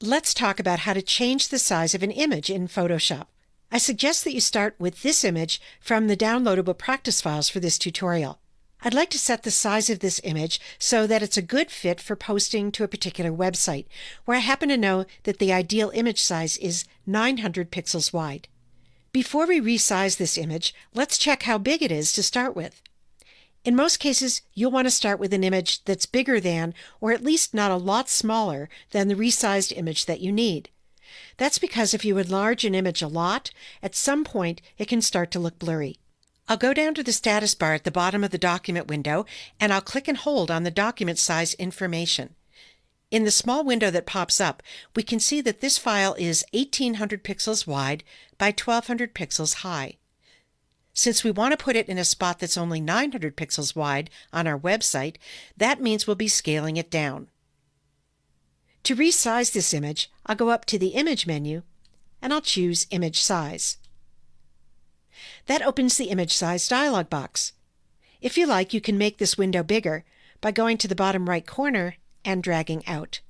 Let's talk about how to change the size of an image in Photoshop. I suggest that you start with this image from the downloadable practice files for this tutorial. I'd like to set the size of this image so that it's a good fit for posting to a particular website, where I happen to know that the ideal image size is 900 pixels wide. Before we resize this image, let's check how big it is to start with. In most cases, you'll want to start with an image that's bigger than, or at least not a lot smaller than the resized image that you need. That's because if you enlarge an image a lot, at some point it can start to look blurry. I'll go down to the status bar at the bottom of the document window, and I'll click and hold on the document size information. In the small window that pops up, we can see that this file is 1800 pixels wide by 1200 pixels high. Since we want to put it in a spot that's only 900 pixels wide on our website, that means we'll be scaling it down. To resize this image, I'll go up to the Image menu, and I'll choose Image Size. That opens the Image Size dialog box. If you like, you can make this window bigger by going to the bottom right corner and dragging out.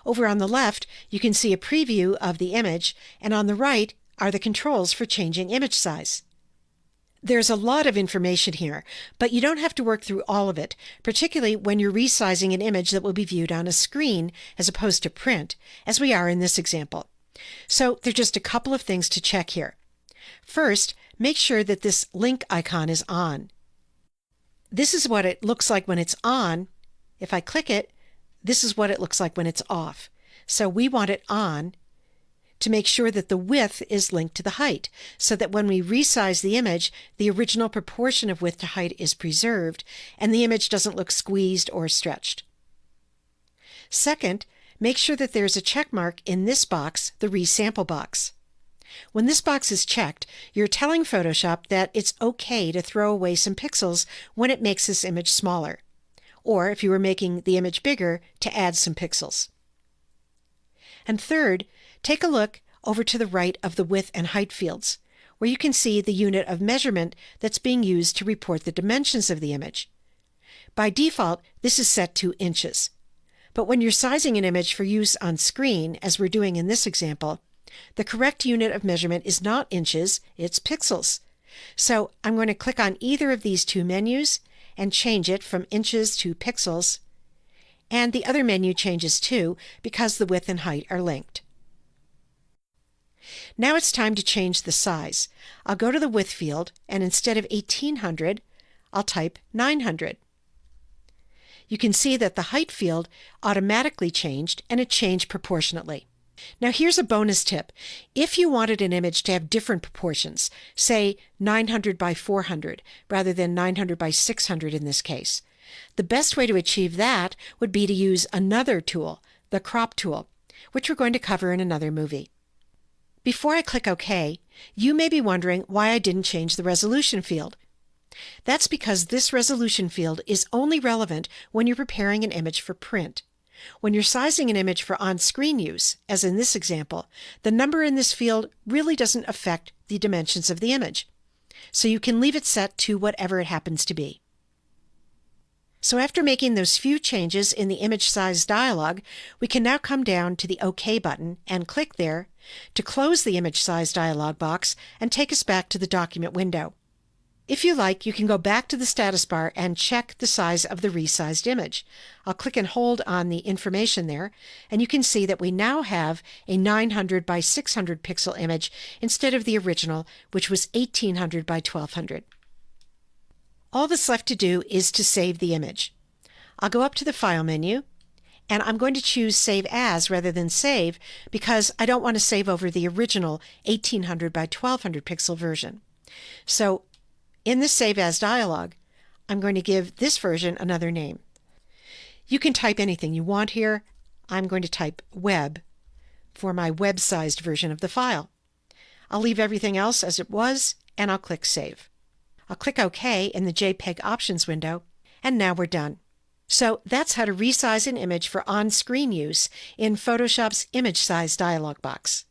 Over on the left, you can see a preview of the image, and on the right are the controls for changing image size. There's a lot of information here, but you don't have to work through all of it, particularly when you're resizing an image that will be viewed on a screen as opposed to print, as we are in this example. So there are just a couple of things to check here. First, make sure that this link icon is on. This is what it looks like when it's on. If I click it, this is what it looks like when it's off. So we want it on to make sure that the width is linked to the height, so that when we resize the image, the original proportion of width to height is preserved, and the image doesn't look squeezed or stretched. Second, make sure that there's a check mark in this box, the Resample box. When this box is checked, you're telling Photoshop that it's okay to throw away some pixels when it makes this image smaller, or if you were making the image bigger, to add some pixels. And third, take a look over to the right of the width and height fields, where you can see the unit of measurement that's being used to report the dimensions of the image. By default, this is set to inches. But when you're sizing an image for use on screen, as we're doing in this example, the correct unit of measurement is not inches, it's pixels. So I'm going to click on either of these two menus and change it from inches to pixels, and the other menu changes too because the width and height are linked. Now it's time to change the size. I'll go to the width field, and instead of 1800, I'll type 900. You can see that the height field automatically changed, and it changed proportionately. Now here's a bonus tip. If you wanted an image to have different proportions, say 900 by 400 rather than 900 by 600 in this case, the best way to achieve that would be to use another tool, the crop tool, which we're going to cover in another movie. Before I click OK, you may be wondering why I didn't change the resolution field. That's because this resolution field is only relevant when you're preparing an image for print. When you're sizing an image for on-screen use, as in this example, the number in this field really doesn't affect the dimensions of the image. So you can leave it set to whatever it happens to be. So after making those few changes in the image size dialog, we can now come down to the OK button and click there to close the image size dialog box and take us back to the document window. If you like, you can go back to the status bar and check the size of the resized image. I'll click and hold on the information there, and you can see that we now have a 900 by 600 pixel image instead of the original, which was 1800 by 1200. All that's left to do is to save the image. I'll go up to the File menu, and I'm going to choose Save As rather than Save because I don't want to save over the original 1800 by 1200 pixel version. So in the Save As dialog, I'm going to give this version another name. You can type anything you want here. I'm going to type Web for my web-sized version of the file. I'll leave everything else as it was, and I'll click Save. I'll click OK in the JPEG Options window, and now we're done. So that's how to resize an image for on-screen use in Photoshop's Image Size dialog box.